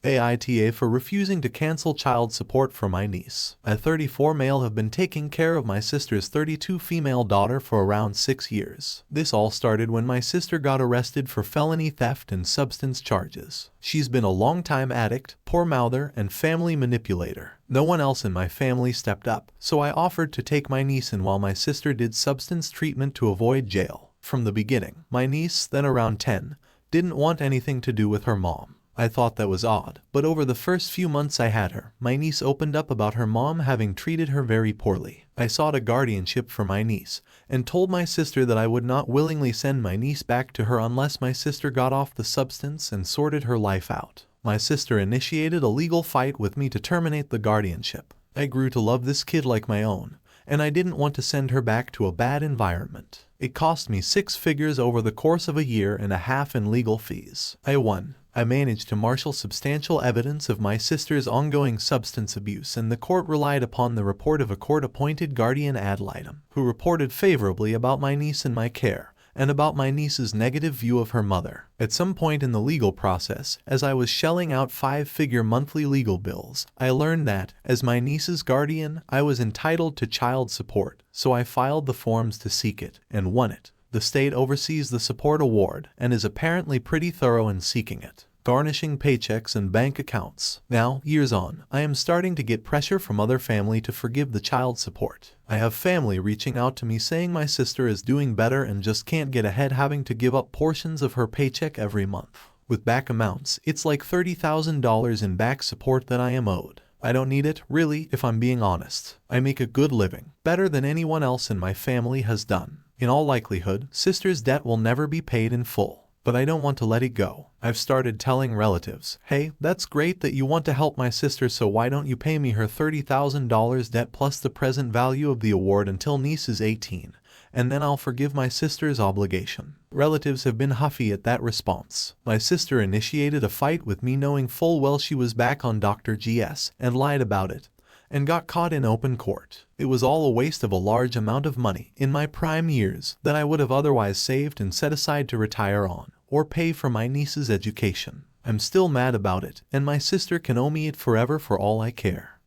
AITA for refusing to cancel child support for my niece. A 34 male have been taking care of my sister's 32 female daughter for around 6 years. This all started when my sister got arrested for felony theft and substance charges. She's been a long-time addict, poor mouther, and family manipulator. No one else in my family stepped up, so I offered to take my niece in while my sister did substance treatment to avoid jail. From the beginning, my niece, then around 10, didn't want anything to do with her mom. I thought that was odd, but over the first few months I had her, my niece opened up about her mom having treated her very poorly. I sought a guardianship for my niece, and told my sister that I would not willingly send my niece back to her unless my sister got off the substance and sorted her life out. My sister initiated a legal fight with me to terminate the guardianship. I grew to love this kid like my own, and I didn't want to send her back to a bad environment. It cost me 6 figures over the course of a year and a half in legal fees. I won. I managed to marshal substantial evidence of my sister's ongoing substance abuse, and the court relied upon the report of a court-appointed guardian ad litem, who reported favorably about my niece and my care, and about my niece's negative view of her mother. At some point in the legal process, as I was shelling out 5-figure monthly legal bills, I learned that, as my niece's guardian, I was entitled to child support, so I filed the forms to seek it, and won it. The state oversees the support award, and is apparently pretty thorough in seeking it, garnishing paychecks and bank accounts. Now, years on, I am starting to get pressure from other family to forgive the child support. I have family reaching out to me saying my sister is doing better and just can't get ahead, having to give up portions of her paycheck every month. With back amounts, it's like $30,000 in back support that I am owed. I don't need it, really, if I'm being honest. I make a good living, better than anyone else in my family has done. In all likelihood, sister's debt will never be paid in full, but I don't want to let it go. I've started telling relatives, hey, that's great that you want to help my sister, so why don't you pay me her $30,000 debt plus the present value of the award until niece is 18, and then I'll forgive my sister's obligation. Relatives have been huffy at that response. My sister initiated a fight with me knowing full well she was back on Dr. GS and lied about it, and got caught in open court. It was all a waste of a large amount of money in my prime years that I would have otherwise saved and set aside to retire on, or pay for my niece's education. I'm still mad about it, and my sister can owe me it forever for all I care.